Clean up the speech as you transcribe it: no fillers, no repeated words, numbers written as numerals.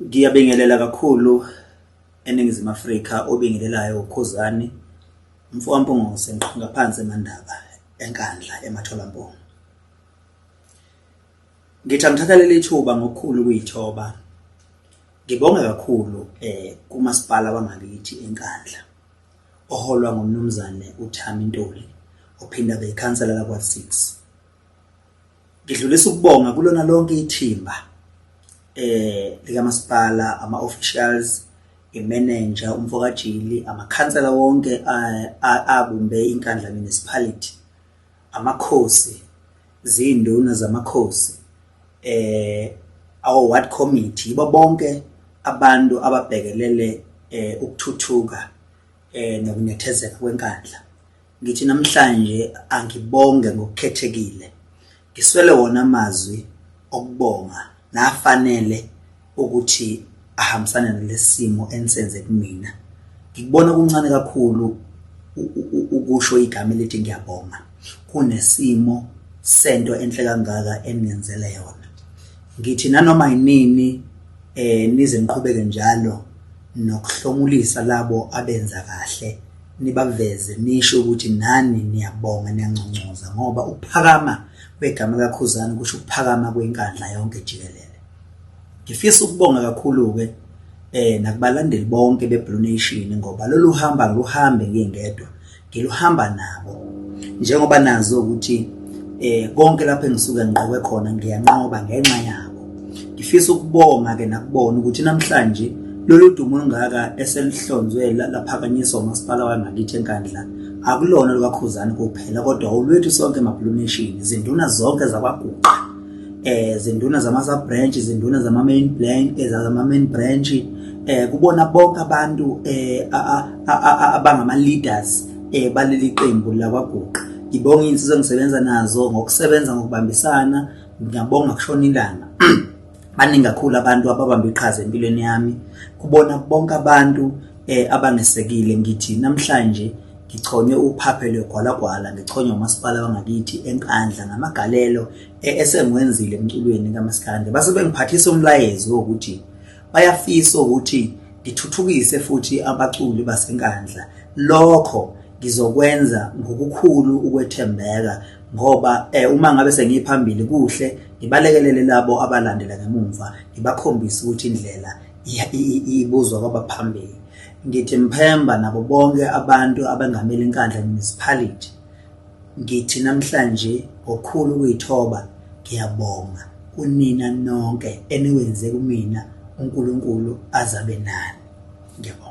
Ngiyabingelela kakhulu eNingizimu Afrika obingelelayo uKhuzani Mfowampunguze ngiqhamuka phansi eMandaba eNkandla eMatholampilo. Ngithi ngithatha leli thuba ngokukhulu ukuyithoba. Ngibonga kakhulu kumasipala wangakithi eNkandla oholwa ngumnumzane uThami Ntuli ophinda abe ikhansela lakwa 6. Ngidlulisa ukubonga kulona lonke ithimba likamasipala, ama-officials, i-manager, umfokajili, amakhansela wonke abumbe iNkandla municipality, amakhosi, zinduna zamakhosi, our ward committee, yibo bonke abantu ababhekelele ukuthuthuka nokunethezeka kweNkandla. Ngithi namhlanje angibonge ngokukhethekile. Ngiswele wona amazwi okubonga nafanele ukuthi ahambisana nalesimo ensenze kumina. Ngikubona kuncane kakhulu ukusho igama elithi ngiyabonga kunesimo sento enhle kangaka eniyenzele yona. Ngithi nanoma yinini nize niqhubeke njalo nokuhlomulisa labo abenza kahle, nibaveze nisho ukuthi nani niyabonga niyanconcoza ngoba ukuphakama kwegama kaKhuzani kusho ukuphakama kweNkandla yonke jikelele. Ngifisa ukubonga kakhulu ke nakubalandeli bonke beBlue Nation ngoba lolu hamba luhambe ngingedwa, ngiluhamba nabo njengoba nazo ukuthi konke lapho engisuka ngiqokwe khona ngiyanqoba ngenxa yabo. Ngifisa ukubonga ke nakubona ukuthi namhlanje lolu dumo olungaka eselihlonzwe laphakanyiswa umasipala wangakithi eNkandla akulona lukaKhuzani kuphela kodwa ulwethu sonke maBlue Nation, izinduna zonke zakwaGuqa, izinduna zama-sub branch, izinduna zama-main branch, kubona bonke abantu abangama-leaders baleli qembu lakwaGuqa. Ngibonga insizwa engisebenza nazo ngokusebenza ngokubambisana, ngiyabonga kushona ilanga. Baningi kakhulu abantu ababamba iqhaza empilweni yami, kubona bonke abantu abangesekile. Ngithi namhlanje ngichonywe uphaphelo gwalagwala, ngichonywe umasipala wangakithi eNkandla ngamagalelo esengwenzile emculweni kaMaskandi. Base bengiphathisa umlayezo wokuthi bayafisa ukuthi ngithuthukise futhi abaculi baseNkandla. Lokho ngizokwenza ngokukhulu ukwethembeka ngoba uma ngabe sengiphambili kuhle ngibalekelele labo abalandela ngemuva, ngibakhombisa ukuthi indlela ibuzwa kwabaphambili. Ngithi mphemba nabo bonke abantu abangamele iNkandla municipality. Ngithi namhlanje ngokukhulu ukuyithoba ngiyabonga kunina nonke eniwenze kumina, uNkulunkulu azabe nani. Ngiyabonga.